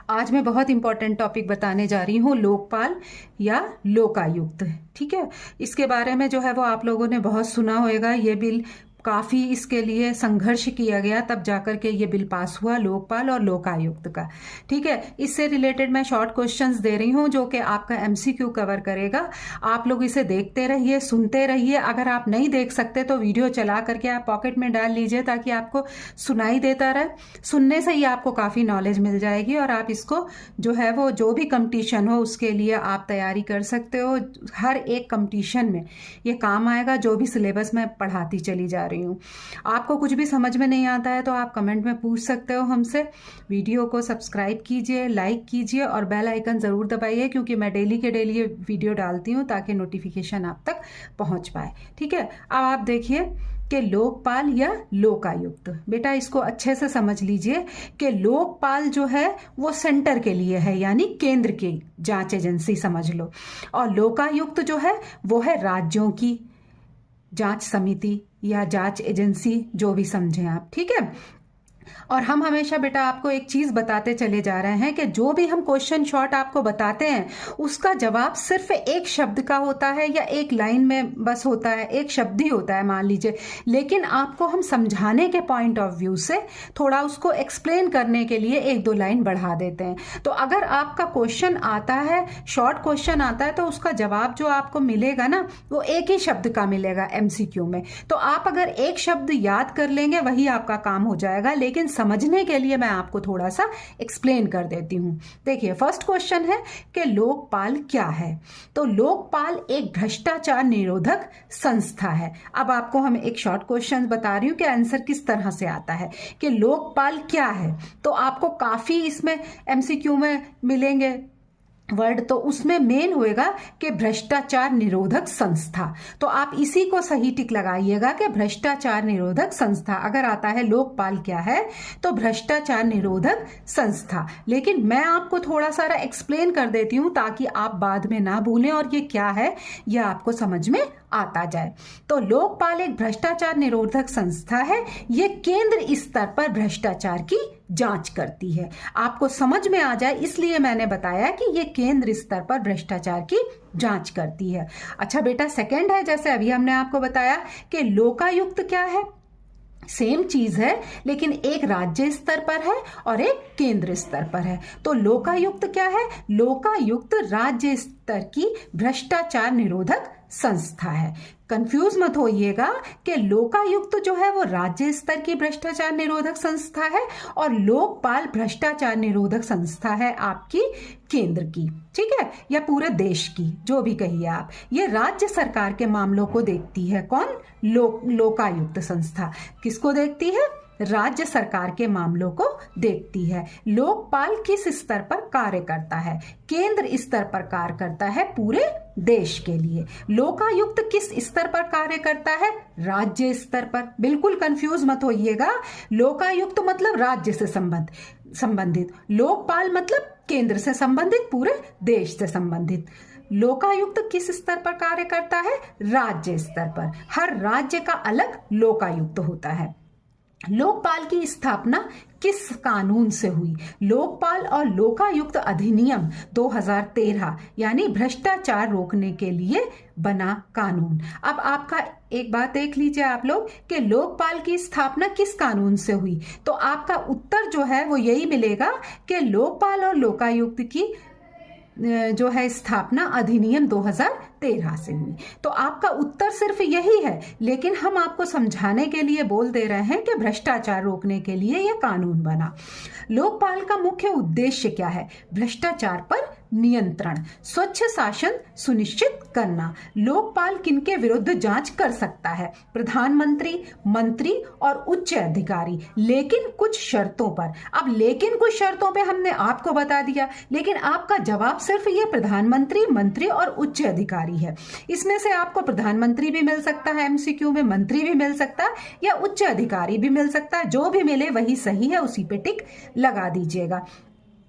आज मैं बहुत इंपॉर्टेंट टॉपिक बताने जा रही हूँ, लोकपाल या लोकायुक्त। ठीक है, इसके बारे में जो है वो आप लोगों ने बहुत सुना होगा। ये बिल काफ़ी इसके लिए संघर्ष किया गया, तब जाकर के ये बिल पास हुआ, लोकपाल और लोकायुक्त का। ठीक है, इससे रिलेटेड मैं शॉर्ट क्वेश्चंस दे रही हूँ जो कि आपका एमसीक्यू कवर करेगा। आप लोग इसे देखते रहिए, सुनते रहिए। अगर आप नहीं देख सकते तो वीडियो चला करके आप पॉकेट में डाल लीजिए ताकि आपको सुनाई देता रहे। सुनने से ही आपको काफ़ी नॉलेज मिल जाएगी और आप इसको जो है वो जो भी कंपटीशन हो उसके लिए आप तैयारी कर सकते हो। हर एक कंपटीशन में ये काम आएगा, जो भी सिलेबस में पढ़ाती चली जा रही हूँ। आपको कुछ भी समझ में नहीं आता है तो आप कमेंट में पूछ सकते हो हमसे। वीडियो को सब्सक्राइब कीजिए, लाइक कीजिए और बेल आइकन ज़रूर दबाइए, क्योंकि मैं डेली के डेली ये वीडियो डालती हूँ ताकि नोटिफिकेशन आप तक पहुँच पाए। ठीक है, अब आप देखिए कि लोकपाल या लोकायुक्त। बेटा इसको अच्छे से समझ लीजिए कि लोकपाल जो है वो सेंटर के लिए है, यानी केंद्र की जांच एजेंसी समझ लो, और लोकायुक्त जो है वो है राज्यों की जांच समिति या जांच एजेंसी, जो भी समझें आप। ठीक है, और हम हमेशा बेटा आपको एक चीज बताते चले जा रहे हैं कि जो भी हम क्वेश्चन शॉर्ट आपको बताते हैं उसका जवाब सिर्फ एक शब्द का होता है या एक लाइन में बस होता है, एक शब्द ही होता है मान लीजिए, लेकिन आपको हम समझाने के पॉइंट ऑफ व्यू से थोड़ा उसको एक्सप्लेन करने के लिए एक दो लाइन बढ़ा देते हैं। तो अगर आपका क्वेश्चन आता है, शॉर्ट क्वेश्चन आता है, तो उसका जवाब जो आपको मिलेगा ना वो एक ही शब्द का मिलेगा एमसीक्यू में। तो आप अगर एक शब्द याद कर लेंगे वही आपका काम हो जाएगा, लेकिन समझने के लिए मैं आपको थोड़ा सा एक्सप्लेन कर देती हूं। देखिए फर्स्ट क्वेश्चन है कि लोकपाल क्या है। तो लोकपाल एक भ्रष्टाचार निरोधक संस्था है। अब आपको हम एक शॉर्ट क्वेश्चन बता रही हूं कि आंसर किस तरह से आता है कि लोकपाल क्या है। तो आपको काफी इसमें एमसीक्यू में मिलेंगे वर्ड, तो उसमें मेन होएगा कि भ्रष्टाचार निरोधक संस्था। तो आप इसी को सही टिक लगाइएगा कि भ्रष्टाचार निरोधक संस्था। अगर आता है लोकपाल क्या है तो भ्रष्टाचार निरोधक संस्था। लेकिन मैं आपको थोड़ा सारा एक्सप्लेन कर देती हूं ताकि आप बाद में ना भूलें और ये क्या है यह आपको समझ में आता जाए। तो लोकपाल एक भ्रष्टाचार निरोधक संस्था है। ये केंद्र स्तर पर भ्रष्टाचार की जांच करती है। आपको समझ में आ जाए इसलिए मैंने बताया कि ये केंद्र स्तर पर भ्रष्टाचार की जांच करती है। अच्छा बेटा, सेकंड है, जैसे अभी हमने आपको बताया कि लोकायुक्त क्या है। सेम चीज है लेकिन एक राज्य स्तर पर है और एक केंद्र स्तर पर है। तो लोकायुक्त क्या है? लोकायुक्त राज्य स्तर की भ्रष्टाचार निरोधक संस्था है। कंफ्यूज मत होइएगा कि लोकायुक्त जो है वो राज्य स्तर की भ्रष्टाचार निरोधक संस्था है और लोकपाल भ्रष्टाचार निरोधक संस्था है आपकी केंद्र की। ठीक है, या पूरे देश की, जो भी कहिए आप। ये राज्य सरकार के मामलों को देखती है। कौन? लोकायुक्त संस्था किसको देखती है? राज्य सरकार के मामलों को देखती है। लोकपाल किस स्तर पर कार्य करता है? केंद्र स्तर पर कार्य करता है पूरे देश के लिए। लोकायुक्त किस स्तर पर कार्य करता है? राज्य स्तर पर। बिल्कुल कंफ्यूज मत होइएगा। लोकायुक्त मतलब राज्य से संबंधित, लोकपाल मतलब केंद्र से संबंधित, पूरे देश से संबंधित। लोकायुक्त किस स्तर पर कार्य करता है? राज्य स्तर पर। हर राज्य का अलग लोकायुक्त होता है। लोकपाल की स्थापना किस कानून से हुई? लोकपाल और लोकायुक्त अधिनियम 2013 यानी भ्रष्टाचार रोकने के लिए बना कानून। अब आपका एक बात देख लीजिए आप लोग कि लोकपाल की स्थापना किस कानून से हुई, तो आपका उत्तर जो है वो यही मिलेगा कि लोकपाल और लोकायुक्त की जो है स्थापना अधिनियम 2013 से हुई। तो आपका उत्तर सिर्फ यही है, लेकिन हम आपको समझाने के लिए बोल दे रहे हैं कि भ्रष्टाचार रोकने के लिए यह कानून बना। लोकपाल का मुख्य उद्देश्य क्या है? भ्रष्टाचार पर नियंत्रण, स्वच्छ शासन सुनिश्चित करना। लोकपाल किनके विरुद्ध जांच कर सकता है? प्रधानमंत्री, मंत्री और उच्च अधिकारी, लेकिन कुछ शर्तों पर। अब लेकिन कुछ शर्तों पे हमने आपको बता दिया, लेकिन आपका जवाब सिर्फ ये प्रधानमंत्री, मंत्री और उच्च अधिकारी है। इसमें से आपको प्रधानमंत्री भी मिल सकता है एमसीक्यू में, मंत्री भी मिल सकता है या उच्च अधिकारी भी मिल सकता है। जो भी मिले वही सही है, उसी पे टिक लगा दीजिएगा।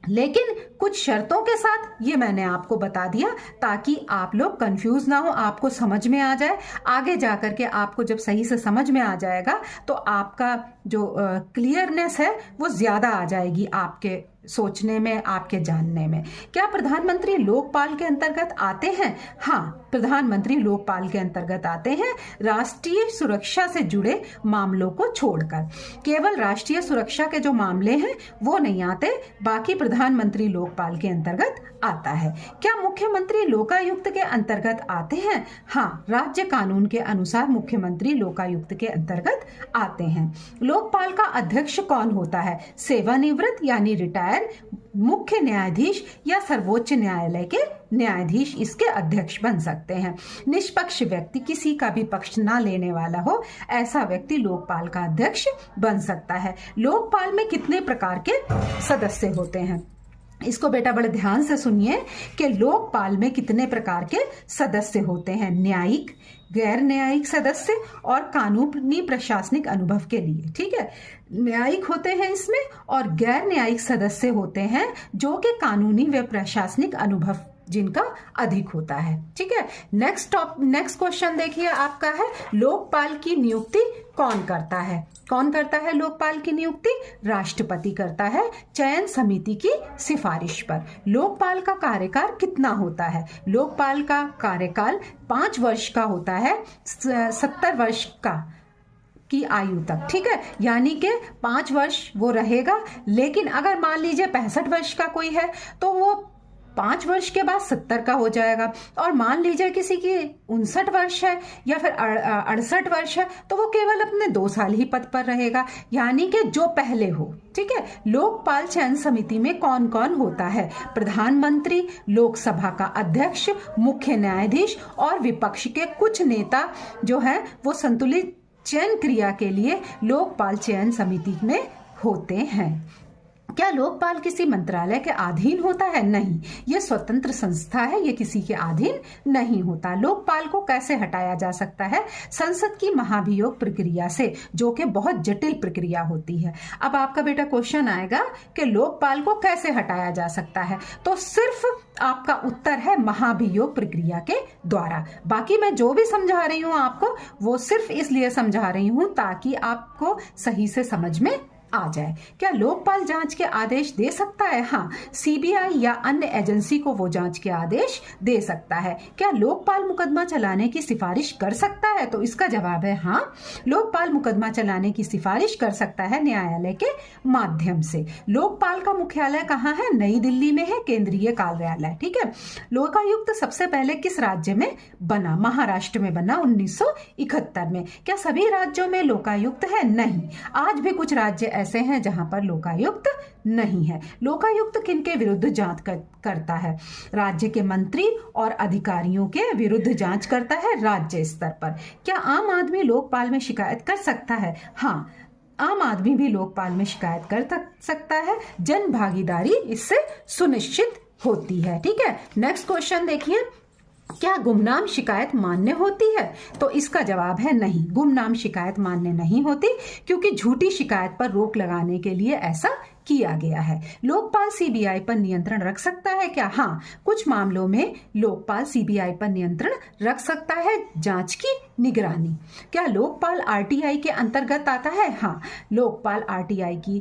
लेकिन कुछ शर्तों के साथ ये मैंने आपको बता दिया ताकि आप लोग कंफ्यूज ना हो, आपको समझ में आ जाए। आगे जाकर के आपको जब सही से समझ में आ जाएगा तो आपका जो क्लियरनेस है वो ज्यादा आ जाएगी आपके सोचने में, आपके जानने में। क्या प्रधानमंत्री लोकपाल के अंतर्गत आते हैं? हाँ, प्रधानमंत्री लोकपाल के अंतर्गत आते हैं, राष्ट्रीय सुरक्षा से जुड़े मामलों को छोड़कर। केवल राष्ट्रीय सुरक्षा के जो मामले हैं वो नहीं आते, बाकी प्रधानमंत्री लोकपाल के अंतर्गत आता है। क्या मुख्यमंत्री लोकायुक्त के अंतर्गत आते हैं? हाँ, राज्य कानून के अनुसार मुख्यमंत्री लोकायुक्त के अंतर्गत आते हैं। लोकपाल का अध्यक्ष कौन होता है? सेवानिवृत्त यानी रिटायर मुख्य न्यायाधीश या सर्वोच्च न्यायालय के न्यायाधीश इसके अध्यक्ष बन सकते हैं। निष्पक्ष व्यक्ति, किसी का भी पक्ष ना लेने वाला हो, ऐसा व्यक्ति लोकपाल का अध्यक्ष बन सकता है। लोकपाल में कितने प्रकार के सदस्य होते हैं? इसको बेटा बड़े ध्यान से सुनिए कि लोकपाल में कितने प्रकार के सदस्य होते हैं। न्यायिक, गैर न्यायिक सदस्य और कानूनी प्रशासनिक अनुभव के लिए। ठीक है, न्यायिक होते हैं इसमें और गैर न्यायिक सदस्य होते हैं जो कि कानूनी व प्रशासनिक अनुभव जिनका अधिक होता है। ठीक है, नेक्स्ट क्वेश्चन देखिए आपका है, लोकपाल की नियुक्ति कौन करता है? कौन करता है लोकपाल की नियुक्ति? राष्ट्रपति करता है, चयन समिति की सिफारिश पर। लोकपाल का कार्यकाल कितना होता है? लोकपाल का कार्यकाल 5 वर्ष का होता है, 70 वर्ष की आयु तक। ठीक है, यानी कि 5 वर्ष वो रहेगा, लेकिन अगर मान लीजिए 65 वर्ष का कोई है तो वो 5 वर्ष के बाद 70 का हो जाएगा, और मान लीजिए किसी की 59 वर्ष है या फिर 68 वर्ष है तो वो केवल अपने 2 साल ही पद पर रहेगा, यानी कि जो पहले हो। ठीक है, लोकपाल चयन समिति में कौन कौन होता है? प्रधानमंत्री, लोकसभा का अध्यक्ष, मुख्य न्यायाधीश और विपक्ष के कुछ नेता जो है वो संतुलित चयन क्रिया के लिए लोकपाल चयन समिति में होते हैं। क्या लोकपाल किसी मंत्रालय के अधीन होता है? नहीं, ये स्वतंत्र संस्था है, ये किसी के अधीन नहीं होता। लोकपाल को कैसे हटाया जा सकता है? संसद की महाभियोग प्रक्रिया से, जो कि बहुत जटिल प्रक्रिया होती है। अब आपका बेटा क्वेश्चन आएगा कि लोकपाल को कैसे हटाया जा सकता है, तो सिर्फ आपका उत्तर है महाभियोग प्रक्रिया के द्वारा। बाकी मैं जो भी समझा रही हूँ आपको वो सिर्फ इसलिए समझा रही हूँ ताकि आपको सही से समझ में आ जाए। क्या लोकपाल जांच के आदेश दे सकता है? हाँ, सीबीआई या अन्य एजेंसी को वो जांच के आदेश दे सकता है। क्या लोकपाल मुकदमा चलाने की सिफारिश कर सकता है? तो इसका जवाब है हाँ, लोकपाल मुकदमा चलाने की सिफारिश कर सकता है न्यायालय के माध्यम से। लोकपाल का मुख्यालय कहाँ है? नई दिल्ली में है, केंद्रीय कार्यालय। ठीक है, लोकायुक्त सबसे पहले किस राज्य में बना? महाराष्ट्र में बना 1971 में। क्या सभी राज्यों में लोकायुक्त है? नहीं, आज भी कुछ राज्य ऐसे हैं जहां पर लोकायुक्त नहीं है। लोकायुक्त किनके विरुद्ध जांच करता है? राज्य के मंत्री और अधिकारियों के विरुद्ध जांच करता है राज्य स्तर पर। क्या आम आदमी लोकपाल में शिकायत कर सकता है? हाँ, आम आदमी भी लोकपाल में शिकायत कर सकता है, जन भागीदारी इससे सुनिश्चित होती है। ठीक है, नेक्स्ट क्वेश्चन देखिए, क्या गुमनाम शिकायत मान्य होती है? तो इसका जवाब है नहीं, गुमनाम शिकायत मान्य नहीं होती, क्योंकि झूठी शिकायत पर रोक लगाने के लिए ऐसा किया गया है। लोकपाल सीबीआई पर नियंत्रण रख सकता है क्या? हाँ, कुछ मामलों में लोकपाल सीबीआई पर नियंत्रण रख सकता है, जांच की निगरानी। क्या लोकपाल आरटीआई के अंतर्गत आता है? हाँ, लोकपाल आरटीआई की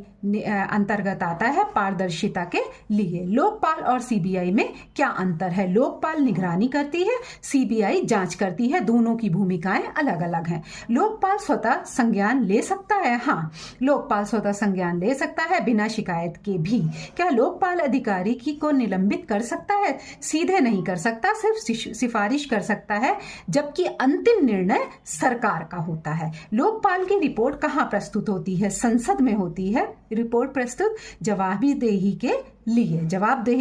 अंतर्गत आता है पारदर्शिता के लिए। लोकपाल और सीबीआई में क्या अंतर है? लोकपाल निगरानी करती है, सीबीआई जांच करती है, दोनों की भूमिकाएं अलग अलग हैं। लोकपाल स्वतः संज्ञान ले सकता है? हाँ, लोकपाल स्वतः संज्ञान ले सकता है बिना शिकायत के भी। क्या लोकपाल अधिकारी को निलंबित कर सकता है? सीधे नहीं कर सकता, सिर्फ सिफारिश कर सकता है, जबकि अंतिम निर्णय सरकार का होता है। लोकपाल की रिपोर्ट कहाँ प्रस्तुत होती है? संसद में होती है रिपोर्ट प्रस्तुत, जवाबदेही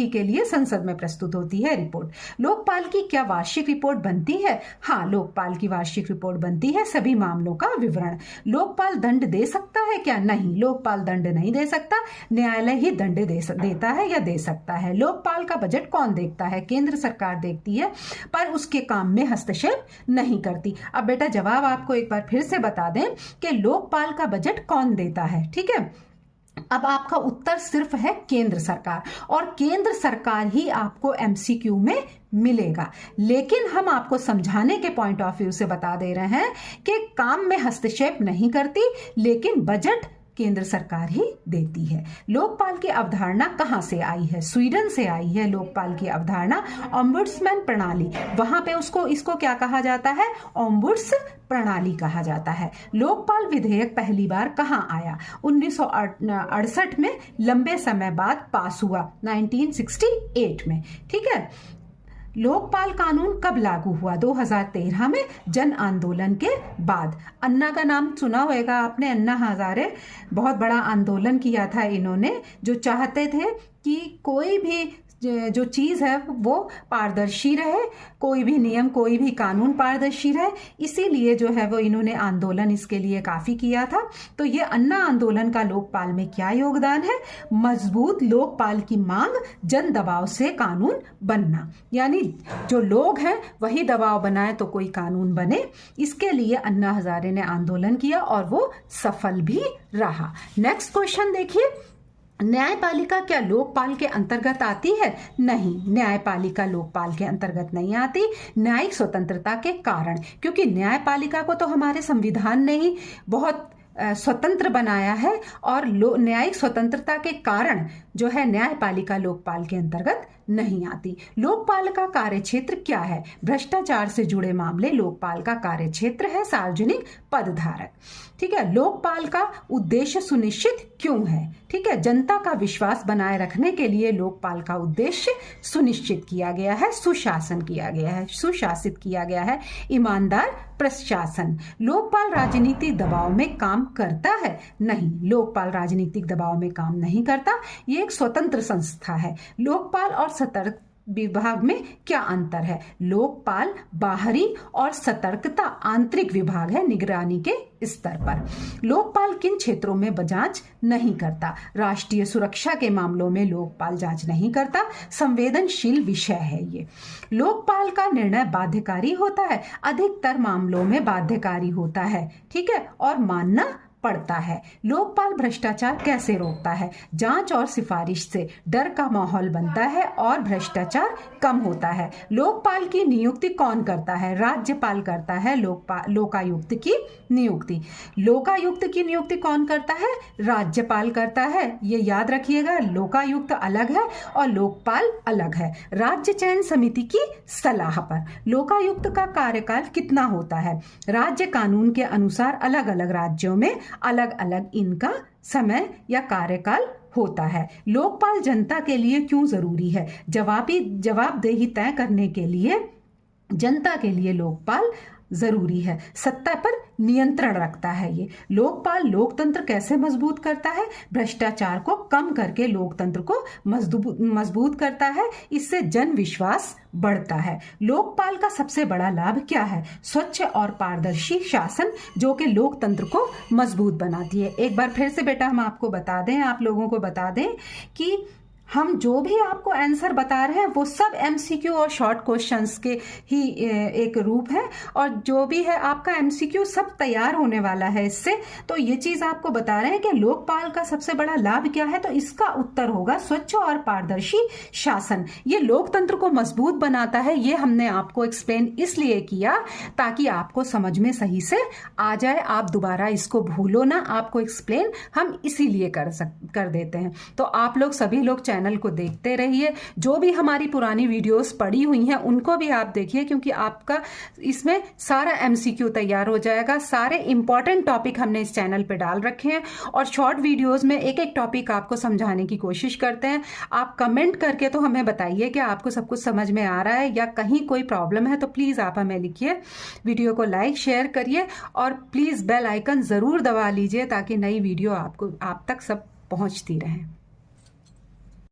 के लिए संसद में प्रस्तुत होती है रिपोर्ट। लोकपाल की क्या वार्षिक रिपोर्ट बनती है? हाँ, लोकपाल की वार्षिक रिपोर्ट बनती है, सभी मामलों का विवरण। लोकपाल दंड दे सकता है क्या? नहीं, लोकपाल दंड नहीं दे सकता, न्यायालय ही दंड देता है या दे सकता है। लोकपाल का बजट कौन देखता है? केंद्र सरकार देखती है, पर उसके काम में हस्तक्षेप नहीं करती। अब बेटा जवाब आपको एक बार फिर से बता दें कि लोकपाल का बजट कौन देता है। ठीक है, अब आपका उत्तर सिर्फ है केंद्र सरकार, और केंद्र सरकार ही आपको एमसीक्यू में मिलेगा। लेकिन हम आपको समझाने के पॉइंट ऑफ व्यू से बता दे रहे हैं कि काम में हस्तक्षेप नहीं करती, लेकिन बजट केंद्र सरकार ही देती है। लोकपाल की अवधारणा कहाँ से आई है? स्वीडन से आई है लोकपाल की अवधारणा। ओम्बुड्समैन प्रणाली, वहां पे इसको क्या कहा जाता है? ओम्बुड्स प्रणाली कहा जाता है। लोकपाल विधेयक पहली बार कहाँ आया? 1968 में, लंबे समय बाद पास हुआ 1968 में। ठीक है। लोकपाल कानून कब लागू हुआ? 2013 में, जन आंदोलन के बाद। अन्ना का नाम सुना होगा आपने, अन्ना हजारे। बहुत बड़ा आंदोलन किया था इन्होंने, जो चाहते थे कि कोई भी जो चीज़ है वो पारदर्शी रहे, कोई भी नियम, कोई भी कानून पारदर्शी रहे। इसीलिए जो है वो इन्होंने आंदोलन इसके लिए काफ़ी किया था। तो ये अन्ना आंदोलन का लोकपाल में क्या योगदान है? मजबूत लोकपाल की मांग, जन दबाव से कानून बनना, यानी जो लोग हैं वही दबाव बनाए तो कोई कानून बने। इसके लिए अन्ना हजारे ने आंदोलन किया और वो सफल भी रहा। नेक्स्ट क्वेश्चन देखिए, न्यायपालिका क्या लोकपाल के अंतर्गत आती है? नहीं, न्यायपालिका लोकपाल के अंतर्गत नहीं आती। न्यायिक स्वतंत्रता के कारण, क्योंकि न्यायपालिका को तो हमारे संविधान ने ही बहुत स्वतंत्र बनाया है, और न्यायिक स्वतंत्रता के कारण जो है न्यायपालिका लोकपाल के अंतर्गत नहीं आती। लोकपाल का कार्यक्षेत्र क्या है? भ्रष्टाचार से जुड़े मामले लोकपाल का कार्यक्षेत्र है। सार्वजनिक पदधारक। ठीक है। लोकपाल का उद्देश्य सुनिश्चित क्यों है? ठीक है। जनता का विश्वास बनाए रखने के लिए लोकपाल का उद्देश्य सुनिश्चित किया गया है, सुशासन किया गया है, सुशासित किया गया है, ईमानदार प्रशासन। लोकपाल राजनीतिक दबाव में काम करता है? नहीं, लोकपाल राजनीतिक दबाव में काम नहीं करता। ये एक स्वतंत्र संस्था है। लोकपाल और सतर्क विभाग में क्या अंतर है? लोकपाल बाहरी और सतर्कता आंतरिक विभाग है, निगरानी के स्तर पर। लोकपाल किन क्षेत्रों में जांच नहीं करता? राष्ट्रीय सुरक्षा के मामलों में लोकपाल जांच नहीं करता, संवेदनशील विषय है ये। लोकपाल का निर्णय बाध्यकारी होता है? अधिकतर मामलों में बाध्यकारी होता है। ठीक है, और मानना पड़ता है। लोकपाल भ्रष्टाचार कैसे रोकता है? जांच और सिफारिश से डर का माहौल बनता है और भ्रष्टाचार कम होता है। लोकपाल की नियुक्ति कौन करता है? राज्यपाल करता है। लोकायुक्त की नियुक्ति, लोकायुक्त की नियुक्ति कौन करता है? राज्यपाल करता है। ये याद रखिएगा, लोकायुक्त अलग है और लोकपाल अलग है। राज्य चयन समिति की सलाह पर। लोकायुक्त का कार्यकाल कितना होता है? राज्य कानून के अनुसार अलग अलग राज्यों में अलग अलग इनका समय या कार्यकाल होता है। लोकपाल जनता के लिए क्यों जरूरी है? जवाबदेही तय करने के लिए जनता के लिए लोकपाल जरूरी है। सत्ता पर नियंत्रण रखता है ये। लोकपाल लोकतंत्र कैसे मजबूत करता है? भ्रष्टाचार को कम करके लोकतंत्र को मजबूत करता है। इससे जन विश्वास बढ़ता है। लोकपाल का सबसे बड़ा लाभ क्या है? स्वच्छ और पारदर्शी शासन, जो कि लोकतंत्र को मजबूत बनाती है। एक बार फिर से बेटा हम आपको बता दें, आप लोगों को बता दें कि हम जो भी आपको आंसर बता रहे हैं वो सब एमसीक्यू और शॉर्ट क्वेश्चंस के ही एक रूप है, और जो भी है आपका एमसीक्यू सब तैयार होने वाला है इससे। तो ये चीज आपको बता रहे हैं कि लोकपाल का सबसे बड़ा लाभ क्या है, तो इसका उत्तर होगा स्वच्छ और पारदर्शी शासन। ये लोकतंत्र को मजबूत बनाता है। ये हमने आपको एक्सप्लेन इसलिए किया ताकि आपको समझ में सही से आ जाए, आप दोबारा इसको भूलो ना। आपको एक्सप्लेन हम इसीलिए कर देते हैं। तो आप लोग सभी लोग चैनल को देखते रहिए। जो भी हमारी पुरानी वीडियोस पड़ी हुई हैं उनको भी आप देखिए, क्योंकि आपका इसमें सारा एमसीक्यू तैयार हो जाएगा। सारे इंपॉर्टेंट टॉपिक हमने इस चैनल पे डाल रखे हैं, और शॉर्ट वीडियोस में एक एक टॉपिक आपको समझाने की कोशिश करते हैं। आप कमेंट करके तो हमें बताइए कि आपको सब कुछ समझ में आ रहा है या कहीं कोई प्रॉब्लम है, तो प्लीज आप हमें लिखिए। वीडियो को लाइक शेयर करिए और प्लीज बेल आइकन जरूर दबा लीजिए ताकि नई वीडियो आप तक सब पहुंचती रहे।